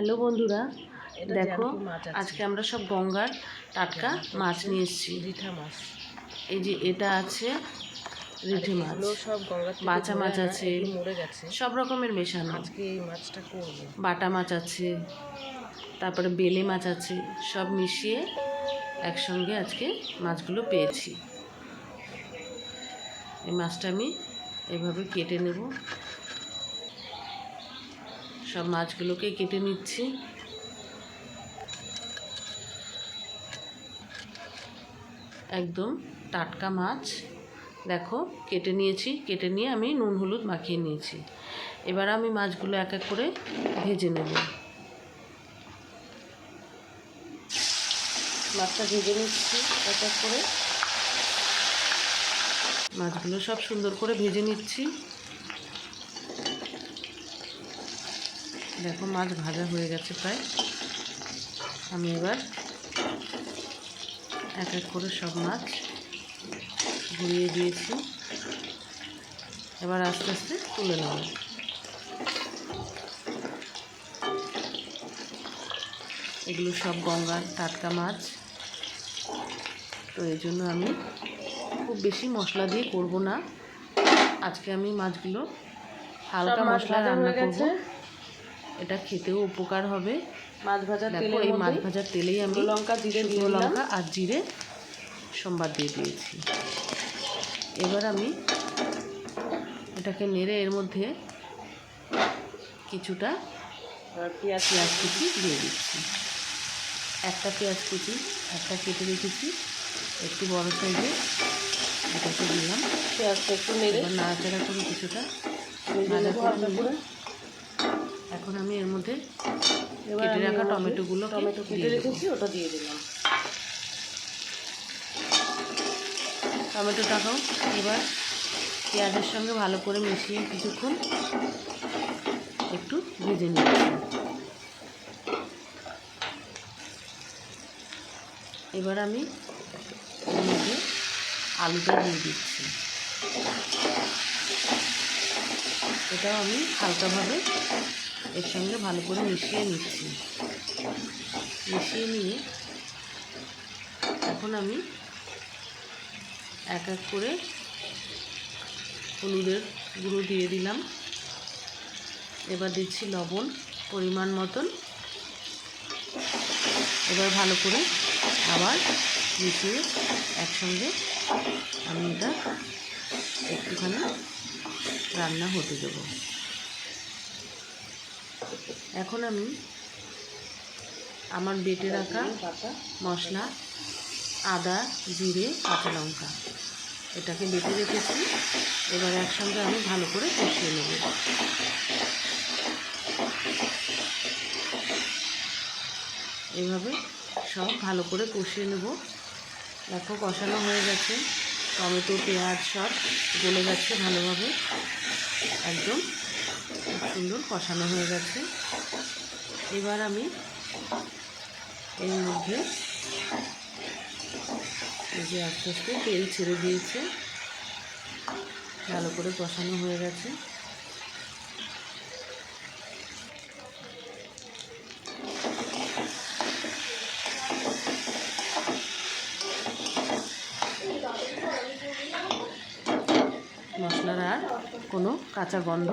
Hello বন্ধুরা, দেখো আজকে আমরা সব গঙ্গার টাটকা মাছ নিয়ে এসেছি। রিঠা মাছ, এই যে এটা আছে রিঠে মাছ, সব গঙ্গা থেকে বাচা মাছ ধরে আছে, আনা, মরে গেছে। সব রকমের মেশানো। আজকে এই মাছটা করব। বাটা মাছ আছে, তারপরে বেলে মাছ আছে, সব মিশিয়ে একসঙ্গে আজকে মাছগুলো পেয়েছি। এই মাছটা আমি এভাবে কেটে নেব। সব মাছগুলোকে কেটে নিচ্ছি। একদম টাটকা মাছ দেখো কেটে নিয়েছি। কেটে নিয়ে আমি নুন হলুদ মাখিয়ে নিয়েছি। এবার আমি মাছগুলো এক এক করে ভেজে নেব। মাছটা ভেজে নিচ্ছি এক এক করে। মাছগুলো সব সুন্দর করে ভেজে নিচ্ছি। দেখো মাছ ভাজা হয়ে গেছে প্রায়। আমি এবার এক এক করে সব মাছ ঘুরিয়ে দিয়েছি। এবার আস্তে আস্তে তুলে নেব। এগুলো সব গঙ্গার টাটকা মাছ, তো এই জন্য আমি খুব বেশি মশলা দিয়ে করব না। আজকে আমি মাছগুলো হালকা মশলা রান্না করব। এটা খেতেও উপকার হবে। মাছ ভাজা দেখো এই মাছ ভাজার তেলেই আমি শুকনো লঙ্কা আর জিরে সম্বার দিয়ে দিয়েছি। এবার আমি এটাকে নেড়ে এর মধ্যে কিছুটা পেঁয়াজ কুচি দিয়ে দিচ্ছি। একটা পেঁয়াজ কুচি একটা কেটে রেখেছি, একটু বড় সাইজে, এটাকে দিলাম। পেঁয়াজটা একটু নেড়ে নাড়াচাড়া করে কিছুটা ভাজা করে নিয়ে এখন আমি এর মধ্যে কেটে রাখা টমেটো কেটে রেখেছি, ওটা দিয়ে দিলাম। টমেটোটাকেও এবার পেঁয়াজের সঙ্গে ভালো করে মিশিয়ে কিছুক্ষণ একটু ভেজে নিচ্ছি। এবার আমি এর মধ্যে আলুটা দিয়ে দিচ্ছি। এটাও আমি হালকাভাবে এর সঙ্গে ভালো করে মিশিয়ে নিচ্ছি। মিশিয়ে নিয়ে এখন আমি এক এক করে হলুদের গুঁড়ো দিয়ে দিলাম। এবার দিচ্ছি লবণ পরিমাণ মতন। এবার ভালো করে আবার মিশিয়ে একসঙ্গে আমি এটা একটুখানি রান্না হতে দেব। এখন আমি আমার বেটে রাখা মশলা, আদা জিরে কাঁচা লঙ্কা, এটাকে বেটে রেখেছি। এবার একসঙ্গে আমি ভালো করে কষিয়ে নেব। এইভাবে সব ভালো করে কষিয়ে নেব। দেখো কষানো হয়ে গেছে, টমেটো পেঁয়াজ সব গলে গেছে ভালোভাবে, একদম খুব সুন্দর কষানো হয়ে গেছে। এবার আমি এর মধ্যে এই যে আস্তে আস্তে তেল ছেড়ে দিয়েছে, ভালো করে কষানো হয়ে গেছে। মশলার আর কোনো কাঁচা গন্ধ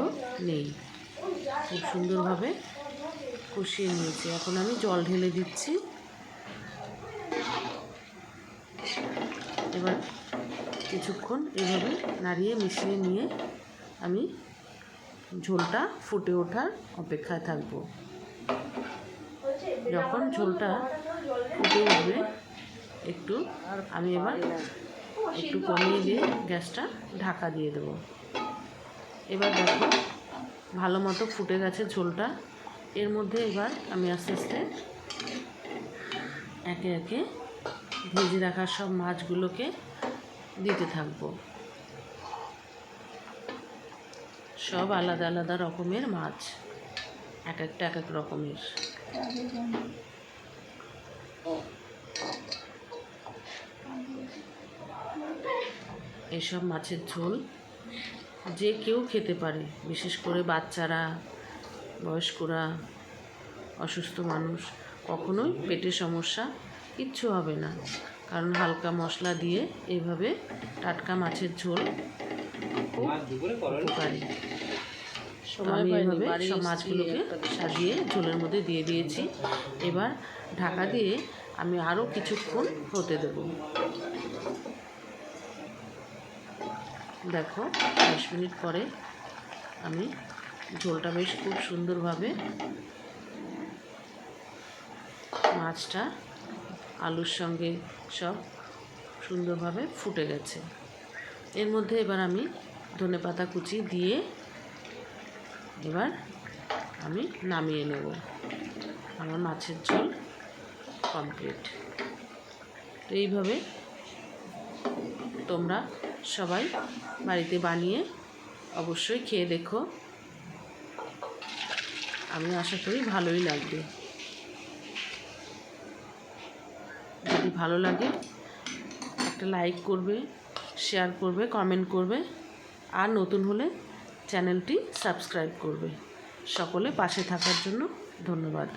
নেই, খুব সুন্দরভাবে কষিয়ে নিয়েছি। এখন আমি জল ঢেলে দিচ্ছি। এবার কিছুক্ষণ এভাবে নাড়িয়ে মিশিয়ে নিয়ে আমি ঝোলটা ফুটে ওঠার অপেক্ষায় থাকব। যখন ঝোলটা ফুটে উঠবে একটু, আমি এবার একটু কমিয়ে দিয়ে গ্যাসটা ঢাকা দিয়ে দেবো। এবার দেখো ভালো মতো ফুটে গেছে ঝোলটা। এর মধ্যে এবার আমি আস্তে আস্তে একে একে ভেজে রাখা সব মাছগুলোকে দিতে থাকবো। সব আলাদা আলাদা রকমের মাছ, এক একটা এক এক রকমের। এসব মাছের ঝোল যে কেউ খেতে পারে, বিশেষ করে বাচ্চারা, বয়স্করা, অসুস্থ মানুষ কখনোই পেটের সমস্যা কিচ্ছু হবে না, কারণ হালকা মশলা দিয়ে এইভাবে টাটকা মাছের ঝোল খুব উপকারী। তো সময় আমি পাইনি, এইভাবে বাড়ি সব এসেছি মাছগুলোকে একটা দিন। সাজিয়ে ঝোলের মধ্যে দিয়ে দিয়েছি। এবার ঢাকা দিয়ে আমি আরও কিছুক্ষণ হতে দেব। দেখো 10 মিনিট পরে আমি ঝোলটা বেশ খুব সুন্দরভাবে, মাছটা আলুর সঙ্গে সব সুন্দরভাবে ফুটে গেছে। এর মধ্যে এবার আমি ধনেপাতা কুচি দিয়ে এবার আমি নামিয়ে নেব। আমার মাছের ঝোল কমপ্লিট। তো এইভাবে তোমরা সবাই বাড়িতে বানিয়ে অবশ্যই খেয়ে দেখো, আমি আশা করি ভালোই লাগবে। যদি ভালো লাগে একটা লাইক করবে, শেয়ার করবে, কমেন্ট করবে, আর নতুন হলে চ্যানেলটি সাবস্ক্রাইব করবে। সকলে পাশে থাকার জন্য ধন্যবাদ।